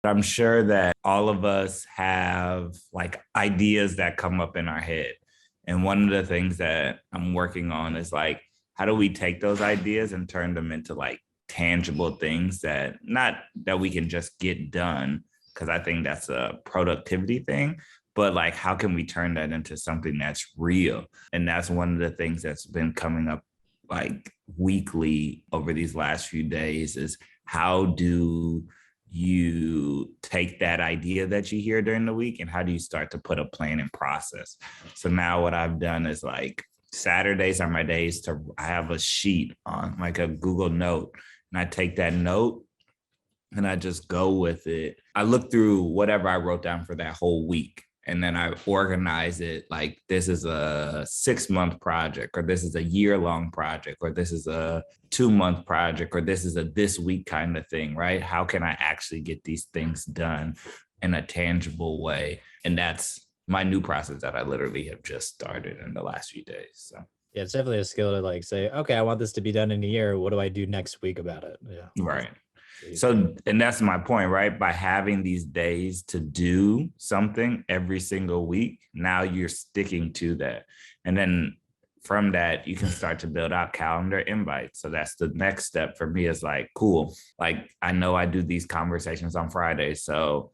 I'm sure that all of us have like ideas that come up in our head. And one of the things that I'm working on is like, how do we take those ideas and turn them into like tangible things that not that we can just get done, because I think that's a productivity thing, but like, how can we turn that into something that's real? And that's one of the things that's been coming up like weekly over these last few days is how do you take that idea that you hear during the week and how do you start to put a plan and process? So now what I've done is like Saturdays are my days to I have a sheet on like a Google Note and I take that note and I just go with it. I look through whatever I wrote down for that whole week. And then I organize it like this is a 6 month project, or this is a year-long project, or this is a 2 month project, or this is a this week kind of thing, right? How can I actually get these things done in a tangible way? And that's my new process that I literally have just started in the last few days. So Yeah, it's definitely a skill to like say, okay, I want this to be done in a year. What do I do next week about it? Yeah. right. It's a huge thing. So, and that's my point, right? By having these days to do something every single week, now you're sticking to that. And then from that, you can start to build out calendar invites. So that's the next step for me is like, cool. Like, I know I do these conversations on Friday. So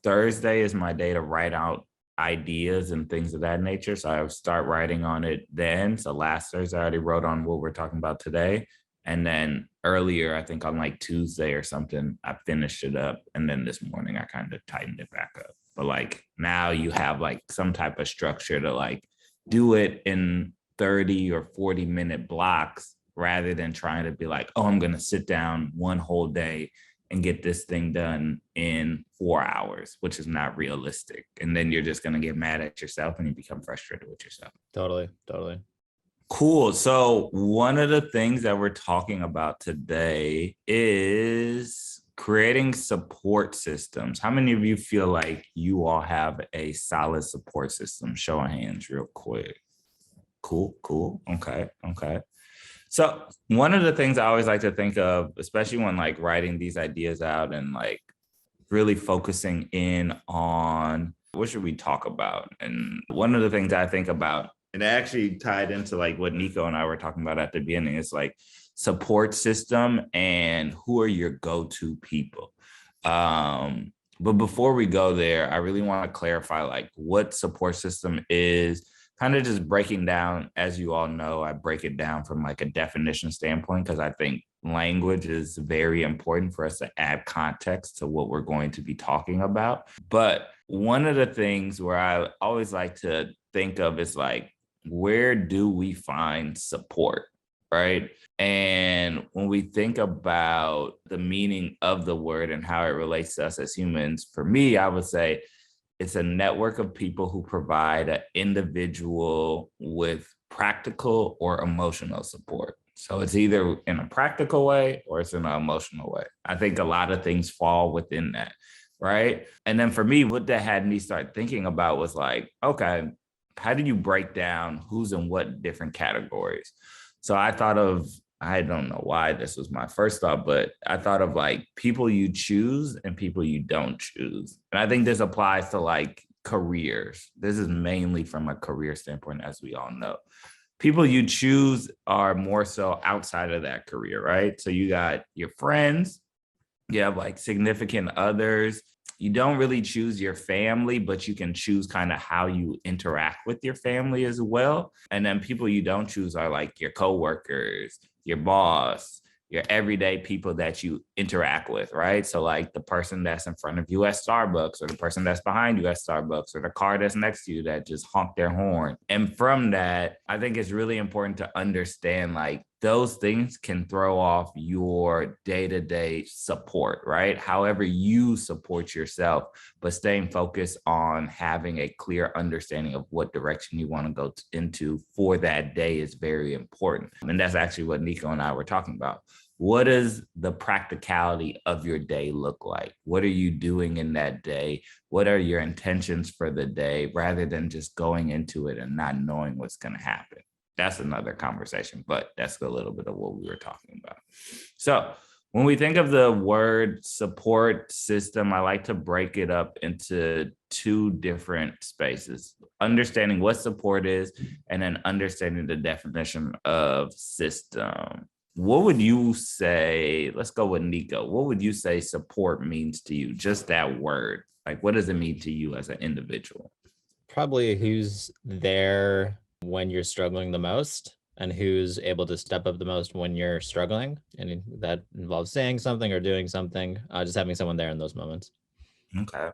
Thursday is my day to write out ideas and things of that nature. So I start writing on it then. So last Thursday, I already wrote on what we're talking about today. And then earlier, I think on like Tuesday or something, I finished it up. And then this morning, I kind of tightened it back up. But like now you have like some type of structure to like do it in 30 or 40-minute blocks rather than trying to be like, oh, I'm going to sit down one whole day and get this thing done in 4 hours, which is not realistic. And then you're just going to get mad at yourself and you become frustrated with yourself. Totally, totally. Cool. So, one of the things that we're talking about today is creating support systems. How many of you feel like you all have a solid support system? Show of hands, real quick. Cool, cool. Okay, okay. So one of the things I always like to think of, especially when like writing these ideas out and like really focusing in on what should we talk about? And one of the things I think about, and it actually tied into like what Nico and I were talking about at the beginning, is like support system and who are your go-to people. But before we go there, I really want to clarify like what support system is, kind of just breaking down, as you all know, I break it down from like a definition standpoint because I think language is very important for us to add context to what we're going to be talking about. But one of the things where I always like to think of is like, where do we find support? Right. And when we think about the meaning of the word and how it relates to us as humans, for me, I would say it's a network of people who provide an individual with practical or emotional support. So it's either in a practical way or it's in an emotional way. I think a lot of things fall within that. Right. And then for me, what that had me start thinking about was like, okay, how do you break down who's in what different categories? So I thought of, I don't know why this was my first thought, but I thought of like people you choose and people you don't choose. And I think this applies to like careers. This is mainly from a career standpoint, as we all know. People you choose are more so outside of that career, right? So you got your friends, you have like significant others. You don't really choose your family, but you can choose kind of how you interact with your family as well. And then people you don't choose are like your coworkers, your boss, your everyday people that you interact with, right? So like the person that's in front of you at Starbucks, or the person that's behind you at Starbucks, or the car that's next to you that just honked their horn. And from that, I think it's really important to understand like those things can throw off your day-to-day support, right? However you support yourself, but staying focused on having a clear understanding of what direction you want to go into for that day is very important. And that's actually what Nico and I were talking about. What does the practicality of your day look like? What are you doing in that day? What are your intentions for the day, rather than just going into it and not knowing what's going to happen? That's another conversation, but that's a little bit of what we were talking about. So When we think of the word support system, I like to break it up into two different spaces: understanding what support is, and then understanding the definition of system. What would you say? Let's go with Nico. What would you say support means to you? Just that word. Like, what does it mean to you as an individual? Probably who's there when you're struggling the most and who's able to step up the most when you're struggling. And that involves saying something or doing something, just having someone there in those moments. Okay.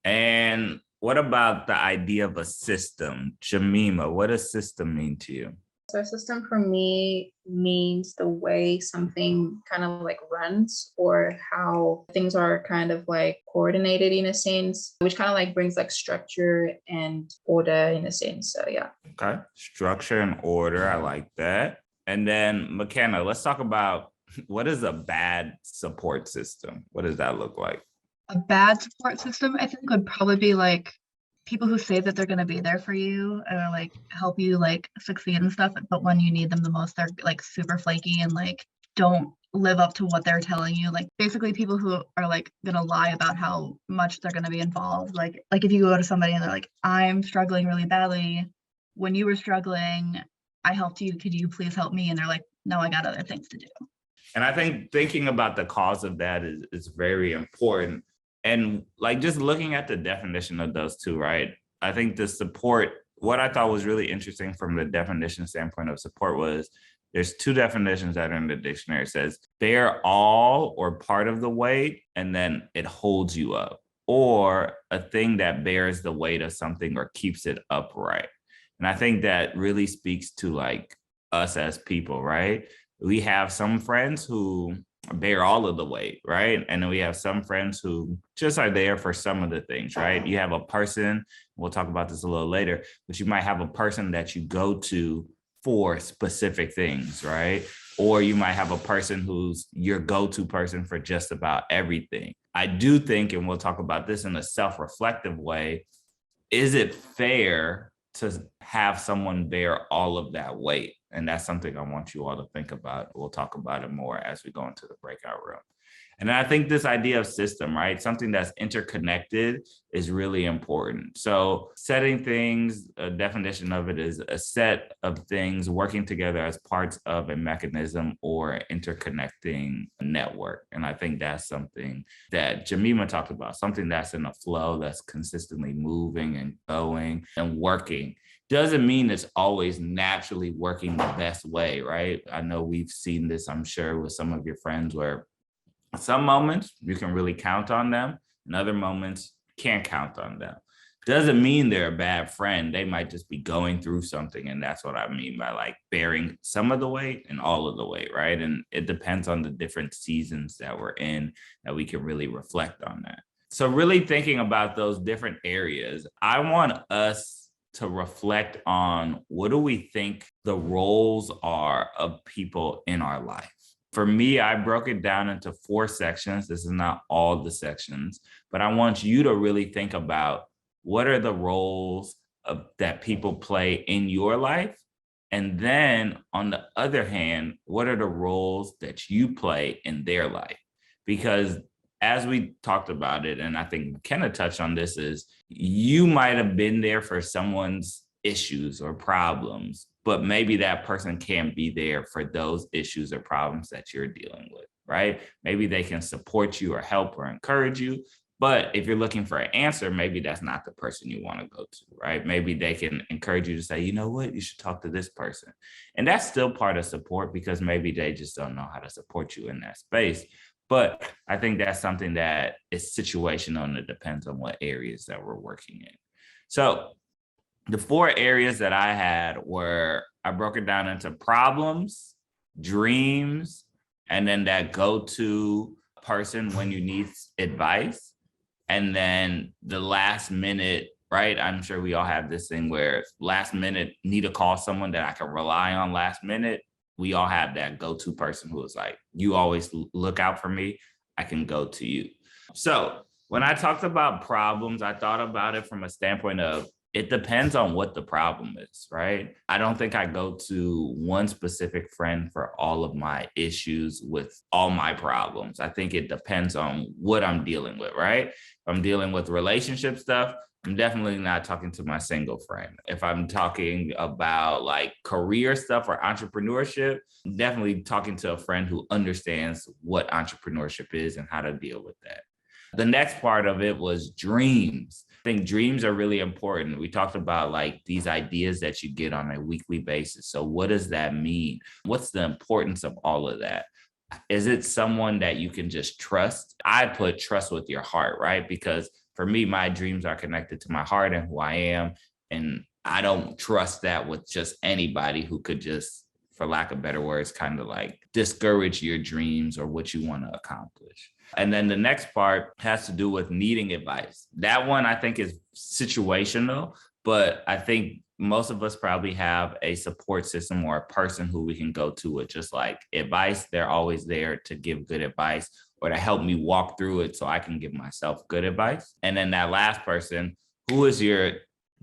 And what about the idea of a system? Jamima, what does system mean to you? So a system for me means the way something kind of like runs or how things are kind of like coordinated in a sense, which kind of like brings like structure and order in a sense. So yeah. Okay. Structure and order. I like that. And then McKenna, let's talk about what is a bad support system? What does that look like? A bad support system, I think, would probably be like people who say that they're going to be there for you or like help you like succeed and stuff, but when you need them the most, they're like super flaky and like don't live up to what they're telling you. Like basically people who are like gonna lie about how much they're gonna be involved. Like if you go to somebody and they're like, I'm struggling really badly. When you were struggling, I helped you. Could you please help me? And they're like, no, I got other things to do. And I think thinking about the cause of that is very important. And like just looking at the definition of those two, right? I think the support, what I thought was really interesting from the definition standpoint of support was there's two definitions that are in the dictionary. It says bear all or part of the weight, and then it holds you up, or a thing that bears the weight of something or keeps it upright. And I think that really speaks to like us as people, right? We have some friends who bear all of the weight, right? And then we have some friends who just are there for some of the things, right? You have a person, we'll talk about this a little later, but you might have a person that you go to for specific things, right? Or you might have a person who's your go-to person for just about everything. I do think, and we'll talk about this in a self-reflective way, is it fair to have someone bear all of that weight? And that's something I want you all to think about. We'll talk about it more as we go into the breakout room. And I think this idea of system, right? Something that's interconnected is really important. So setting things, a definition of it is a set of things working together as parts of a mechanism or interconnecting network. And I think that's something that Jamima talked about, something that's in a flow, that's consistently moving and going and working. Doesn't mean it's always naturally working the best way, right? I know we've seen this, I'm sure, with some of your friends where some moments you can really count on them, and other moments can't count on them. Doesn't mean they're a bad friend. They might just be going through something. And that's what I mean by like bearing some of the weight and all of the weight, right? And it depends on the different seasons that we're in that we can really reflect on that. So really thinking about those different areas, I want us to reflect on what do we think the roles are of people in our life. For me, I broke it down into 4 sections. This is not all the sections, but I want you to really think about what are the roles that people play in your life? And then on the other hand, what are the roles that you play in their life? Because as we talked about it, and I think McKenna touched on this, is you might have been there for someone's issues or problems, but maybe that person can't be there for those issues or problems that you're dealing with, right? Maybe they can support you or help or encourage you. But if you're looking for an answer, maybe that's not the person you want to go to, right? Maybe they can encourage you to say, you know what, you should talk to this person. And that's still part of support because maybe they just don't know how to support you in that space. But I think that's something that is situational and it depends on what areas that we're working in. So the 4 areas that I had were, I broke it down into problems, dreams, and then that go-to person when you need advice. And then the last minute, right? I'm sure we all have this thing where last minute need to call someone that I can rely on last minute. We all have that go-to person who is like, you always look out for me. I can go to you. So when I talked about problems, I thought about it from a standpoint of It depends on what the problem is, right? I don't think I go to one specific friend for all of my issues with all my problems. I think it depends on what I'm dealing with, right? If I'm dealing with relationship stuff, I'm definitely not talking to my single friend. If I'm talking about like career stuff or entrepreneurship, I'm definitely talking to a friend who understands what entrepreneurship is and how to deal with that. The next part of it was dreams. I think dreams are really important. We talked about like these ideas that you get on a weekly basis. So what does that mean? What's the importance of all of that? Is it someone that you can just trust? I put trust with your heart, right? Because for me, my dreams are connected to my heart and who I am. And I don't trust that with just anybody who could just, for lack of better words, kind of like discourage your dreams or what you want to accomplish. And then the next part has to do with needing advice. That one I think is situational, but I think most of us probably have a support system or a person who we can go to with just like advice. They're always there to give good advice or to help me walk through it so I can give myself good advice. And then that last person, who is your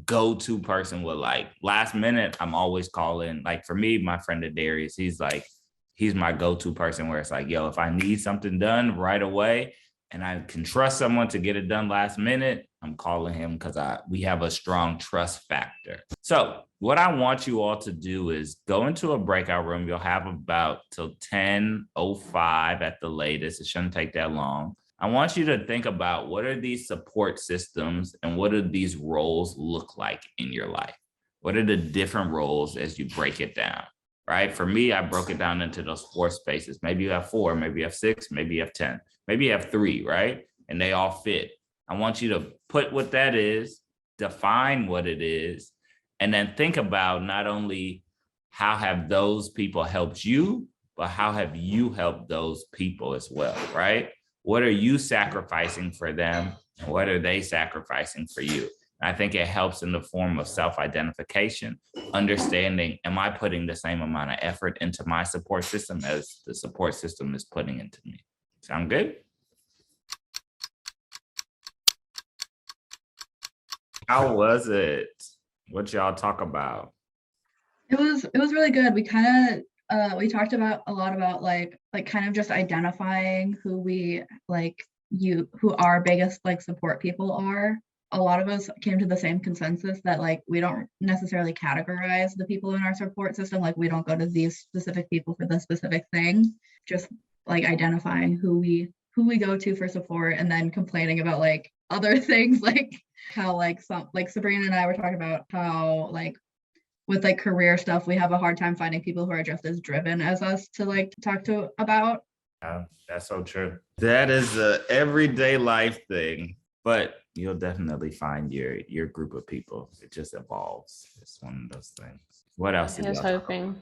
go-to person with like last minute, I'm always calling. Like for me, my friend Darius, he's my go-to person where it's like, yo, if I need something done right away and I can trust someone to get it done last minute, I'm calling him because we have a strong trust factor. So what I want you all to do is go into a breakout room. You'll have about till 10:05 at the latest. It shouldn't take that long. I want you to think about what are these support systems and what do these roles look like in your life? What are the different roles as you break it down? Right? For me, I broke it down into those 4 spaces. Maybe you have 4, maybe you have 6, maybe you have 10, maybe you have 3, right? And they all fit. I want you to put what that is, define what it is, and then think about not only how have those people helped you, but how have you helped those people as well, right? What are you sacrificing for them? And what are they sacrificing for you? I think it helps in the form of self-identification, understanding, am I putting the same amount of effort into my support system as the support system is putting into me? Sound good? How was it? What y'all talk about? It was really good. We kind of we talked about a lot about like kind of just identifying who our biggest like support people are. A lot of us came to the same consensus that like we don't necessarily categorize the people in our support system. Like we don't go to these specific people for this specific thing. Just like identifying who we go to for support and then complaining about like other things, like how like Sabrina and I were talking about how like with like career stuff, we have a hard time finding people who are just as driven as us to like talk to about. That's so true. That is a everyday life thing, but you'll definitely find your group of people. It just evolves. It's one of those things. What else? I was hoping.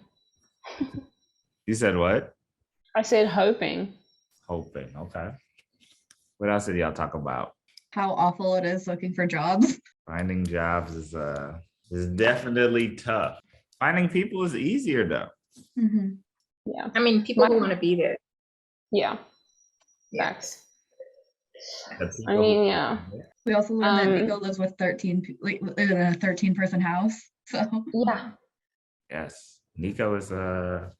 You said what? I said hoping. Hoping. Okay. What else did y'all talk about? How awful it is looking for jobs. Finding jobs is definitely tough. Finding people is easier though. Mm-hmm. Yeah. I mean, people who want to be there. Yeah. Yeah. Facts. I mean, yeah. We also learned that Nico lives with 13 in a 13-person house. So Yeah. Yes. Nico is a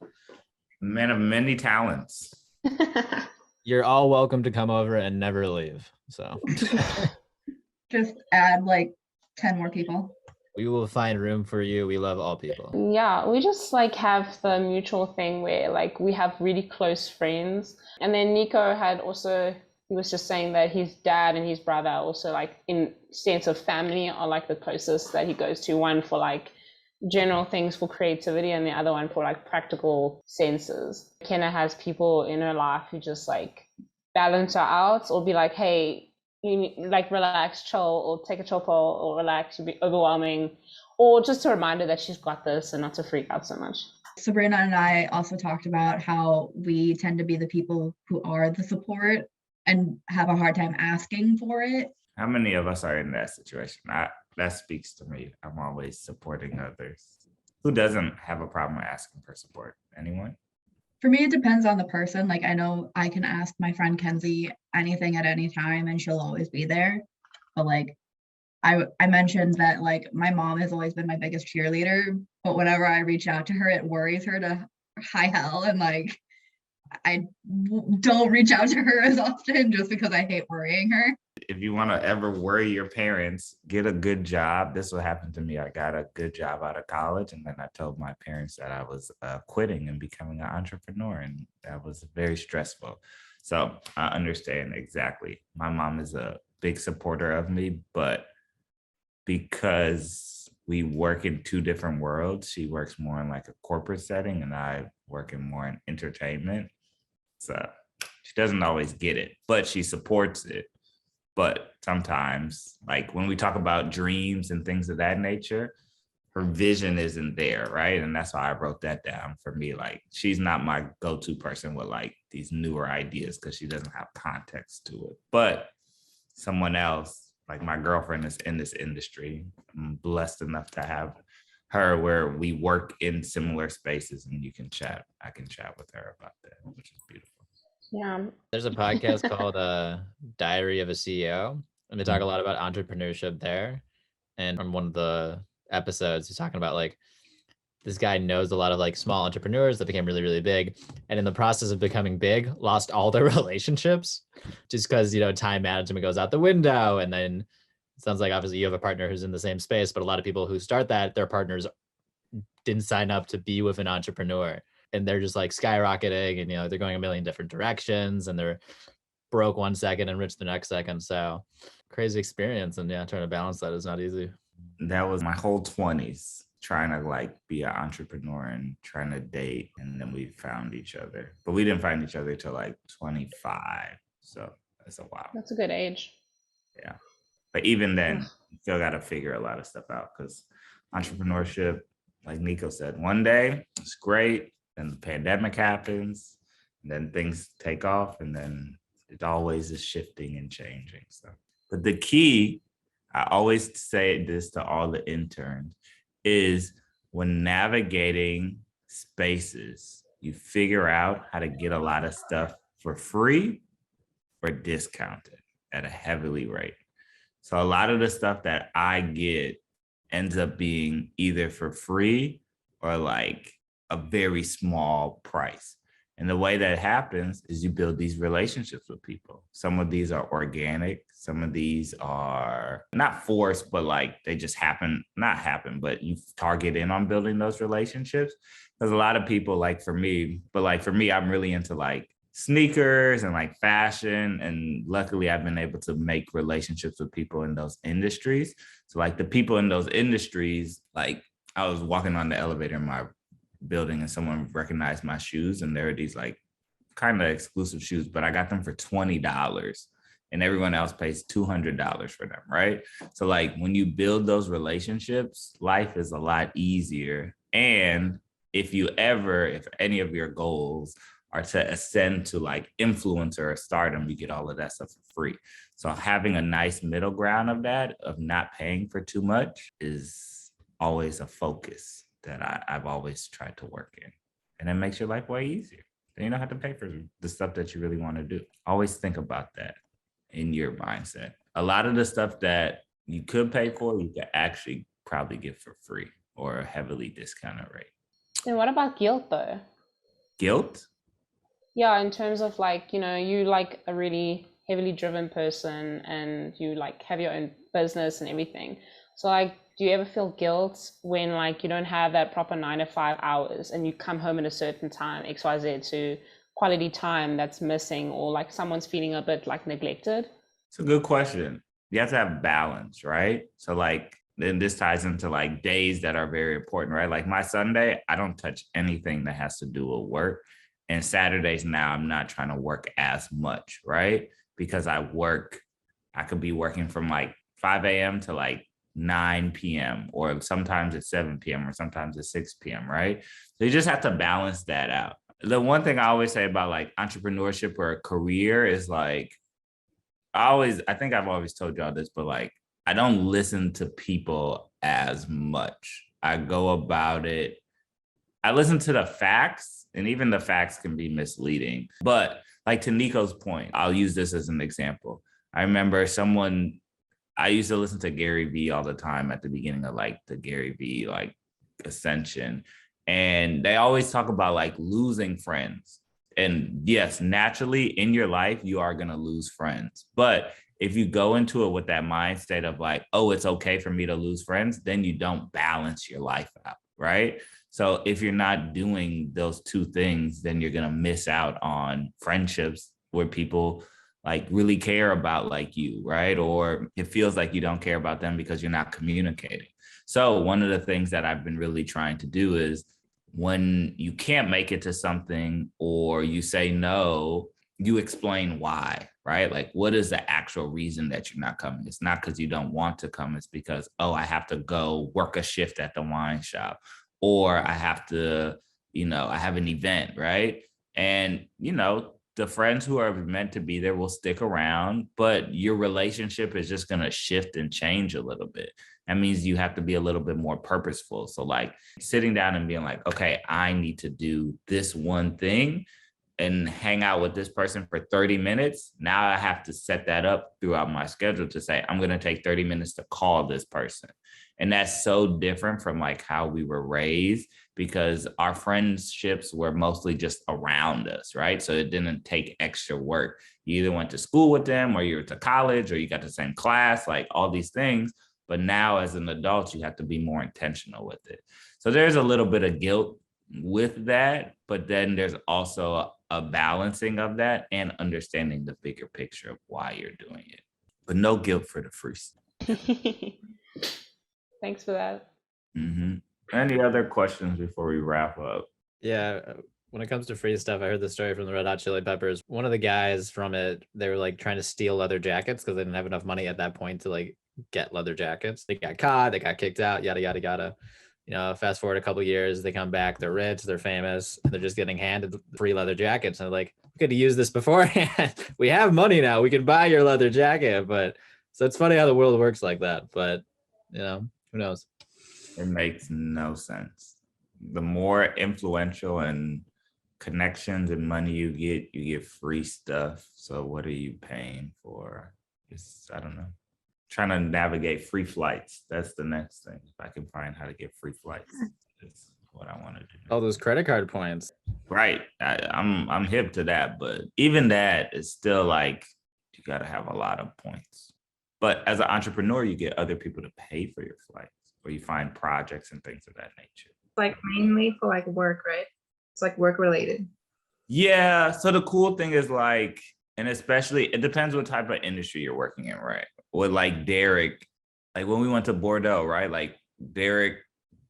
man of many talents. You're all welcome to come over and never leave. So just add like 10 more people. we will find room for you. We love all people. Yeah, we just like have the mutual thing where like we have really close friends. And then Nico had also, he was just saying that his dad and his brother also like in sense of family are like the closest that he goes to, one for like general things for creativity and the other one for like practical senses. Kenna has people in her life who just like balance her out or be like, hey, you need, like relax, chill, or take a chill pill, or relax, you'll be overwhelming, or just a reminder that she's got this and not to freak out so much. Sabrina and I also talked about how we tend to be the people who are the support and have a hard time asking for it. How many of us are in that situation? That speaks to me. I'm always supporting others. Who doesn't have a problem asking for support? Anyone? For me, it depends on the person. Like I know I can ask my friend Kenzie anything at any time and she'll always be there. But like I mentioned that like my mom has always been my biggest cheerleader, but whenever I reach out to her, it worries her to high hell, and like don't reach out to her as often just because I hate worrying her. If you want to ever worry your parents, get a good job. This is what happened to me. I got a good job out of college, and then I told my parents that I was quitting and becoming an entrepreneur, and that was very stressful. So I understand exactly. My mom is a big supporter of me, but because we work in two different worlds, she works more in like a corporate setting, and I work in more in entertainment. So she doesn't always get it, but she supports it. But sometimes, like when we talk about dreams and things of that nature, her vision isn't there, right? And that's why I wrote that down for me. Like, she's not my go-to person with like these newer ideas because she doesn't have context to it. But someone else, like my girlfriend, is in this industry. I'm blessed enough to have her where we work in similar spaces, and you can chat. I can chat with her about that, which is beautiful. Yeah. There's a podcast called Diary of a CEO, and they talk a lot about entrepreneurship there. And on one of the episodes, he's talking about like this guy knows a lot of like small entrepreneurs that became really, really big. And in the process of becoming big, lost all their relationships just because, you know, time management goes out the window. And then it sounds like obviously you have a partner who's in the same space, but a lot of people who start that, their partners didn't sign up to be with an entrepreneur. And they're just like skyrocketing, and you know they're going a million different directions, and they're broke one second and rich the next second. So crazy experience, and yeah, trying to balance that is not easy. That was my whole 20s, trying to like be an entrepreneur and trying to date, and then we found each other, but we didn't find each other till like 25. So that's a while. That's a good age. Yeah, but even then, you still got to figure a lot of stuff out because entrepreneurship, like Nico said, one day it's great. Then the pandemic happens, and then things take off, and then it always is shifting and changing. So, but the key, I always say this to all the interns, is when navigating spaces, you figure out how to get a lot of stuff for free or discounted at a heavily rate. So a lot of the stuff that I get ends up being either for free or like a very small price. And the way that happens is you build these relationships with people. Some of these are organic. Some of these are not forced, but like they just not happen, but you target in on building those relationships. Because a lot of people, like for me, I'm really into like sneakers and like fashion. And luckily I've been able to make relationships with people in those industries. So like the people in those industries, like I was walking on the elevator in my building and someone recognized my shoes, and there are these like kind of exclusive shoes, but I got them for $20 and everyone else pays $200 for them, right? So like when you build those relationships, life is a lot easier. And if any of your goals are to ascend to like influencer or stardom, you get all of that stuff for free. So having a nice middle ground of that, of not paying for too much, is always a focus that I've always tried to work in. And it makes your life way easier. Then you don't have to pay for the stuff that you really want to do. Always think about that in your mindset. A lot of the stuff that you could pay for, you could actually probably get for free or a heavily discounted rate. And what about guilt though? Guilt? Yeah, in terms of like, you know, you like a really heavily driven person and you like have your own business and everything. So like, do you ever feel guilt when like you don't have that proper 9 to 5 hours and you come home at a certain time, XYZ, to quality time that's missing, or like someone's feeling a bit like neglected? It's a good question. You have to have balance, right? So like, then this ties into like days that are very important, right? Like my Sunday, I don't touch anything that has to do with work. And Saturdays now, I'm not trying to work as much, right? Because I could be working from like 5 a.m. to like 9 p.m. or sometimes it's 7 p.m. or sometimes it's 6 p.m. right? So you just have to balance that out. The one thing I always say about like entrepreneurship or a career is like, I think I've always told y'all this, but like, I don't listen to people as much. I go about it. I listen to the facts, and even the facts can be misleading. But like to Nico's point, I'll use this as an example. I remember I used to listen to Gary Vee all the time at the beginning of like the Gary Vee like ascension. And they always talk about like losing friends. And yes, naturally in your life, you are going to lose friends. But if you go into it with that mind state of like, oh, it's okay for me to lose friends, then you don't balance your life out, right? So if you're not doing those two things, then you're going to miss out on friendships where people like really care about like you, right? Or it feels like you don't care about them because you're not communicating. So one of the things that I've been really trying to do is when you can't make it to something or you say no, you explain why, right? Like, what is the actual reason that you're not coming? It's not because you don't want to come. It's because, oh, I have to go work a shift at the wine shop, or I have to, I have an event, right? And, the friends who are meant to be there will stick around, but your relationship is just going to shift and change a little bit. That means you have to be a little bit more purposeful. So like sitting down and being like, okay, I need to do this one thing and hang out with this person for 30 minutes. Now I have to set that up throughout my schedule to say, I'm going to take 30 minutes to call this person. And that's so different from like how we were raised, because our friendships were mostly just around us, right? So it didn't take extra work. You either went to school with them or you were to college or you got the same class, like all these things. But now as an adult, you have to be more intentional with it. So there's a little bit of guilt with that, but then there's also a balancing of that and understanding the bigger picture of why you're doing it. But no guilt for the free stuff. Thanks for that. Mm-hmm. Any other questions before we wrap up? Yeah, when it comes to free stuff, I heard the story from the Red Hot Chili Peppers. One of the guys from it, they were like trying to steal leather jackets because they didn't have enough money at that point to like get leather jackets. They got caught, they got kicked out, yada, yada, yada. Fast forward a couple of years, they come back, they're rich, they're famous, and they're just getting handed free leather jackets. And they're like, we could have used this beforehand. We have money now. We can buy your leather jacket. But so it's funny how the world works like that. But, who knows? It makes no sense. The more influential and connections and money you get free stuff. So what are you paying for? I don't know. Trying to navigate free flights. That's the next thing. If I can find how to get free flights, that's what I want to do. All those credit card points. Right. I'm hip to that, but even that is still like, you got to have a lot of points. But as an entrepreneur, you get other people to pay for your flights, or you find projects and things of that nature. Like mainly for like work, right? It's like work related. Yeah. So the cool thing is like, and especially it depends what type of industry you're working in, right? With like Derek, like when we went to Bordeaux, right? Like Derek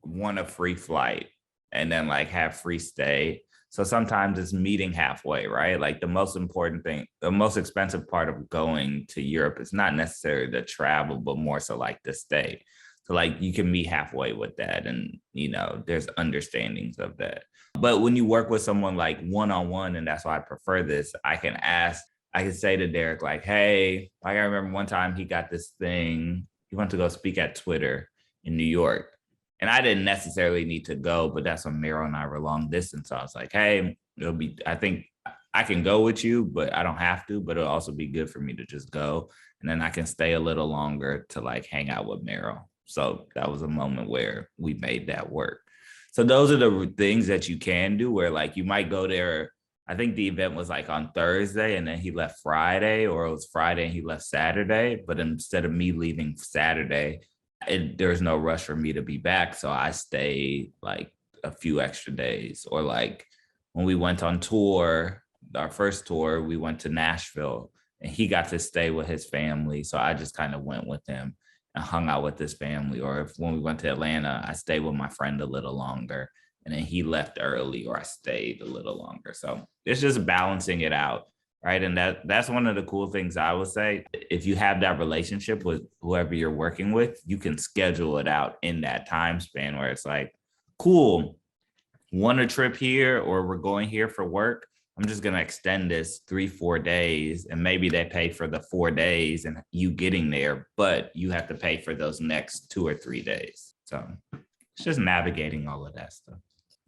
won a free flight and then like have free stay. So sometimes it's meeting halfway, right? Like the most important thing, the most expensive part of going to Europe is not necessarily the travel, but more so like the stay. So like you can meet halfway with that, and there's understandings of that. But when you work with someone like one-on-one, and that's why I prefer this, I can say to Derek, like, hey, like I remember one time he got this thing, he went to go speak at Twitter in New York. And I didn't necessarily need to go, but that's when Meryl and I were long distance. So I was like, hey, I think I can go with you, but I don't have to, but it'll also be good for me to just go. And then I can stay a little longer to like hang out with Meryl. So that was a moment where we made that work. So those are the things that you can do where like you might go there. I think the event was like on Thursday and then he left Friday, or it was Friday and he left Saturday. But instead of me leaving Saturday, there's no rush for me to be back. So I stay like a few extra days. Or like when we went on tour, our first tour, we went to Nashville and he got to stay with his family. So I just kind of went with him and hung out with his family. Or when we went to Atlanta, I stayed with my friend a little longer and then he left early, or I stayed a little longer. So it's just balancing it out. Right. And that's one of the cool things I would say. If you have that relationship with whoever you're working with, you can schedule it out in that time span where it's like, cool, want a trip here, or we're going here for work. I'm just going to extend this 3-4 days, and maybe they pay for the 4 days and you getting there, but you have to pay for those next 2 or 3 days. So it's just navigating all of that stuff.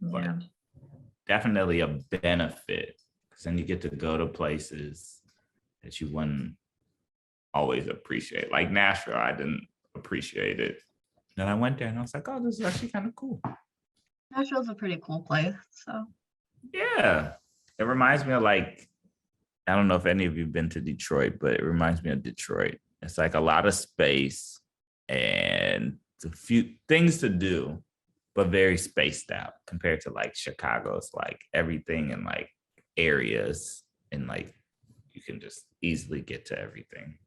Yeah. But definitely a benefit. Then you get to go to places that you wouldn't always appreciate. Like Nashville, I didn't appreciate it. Then I went there and I was like, oh, this is actually kind of cool. Nashville's a pretty cool place. So Yeah. It reminds me of like, I don't know if any of you have been to Detroit, but it reminds me of Detroit. It's like a lot of space and a few things to do, but very spaced out compared to like Chicago's like everything in like areas and like you can just easily get to everything.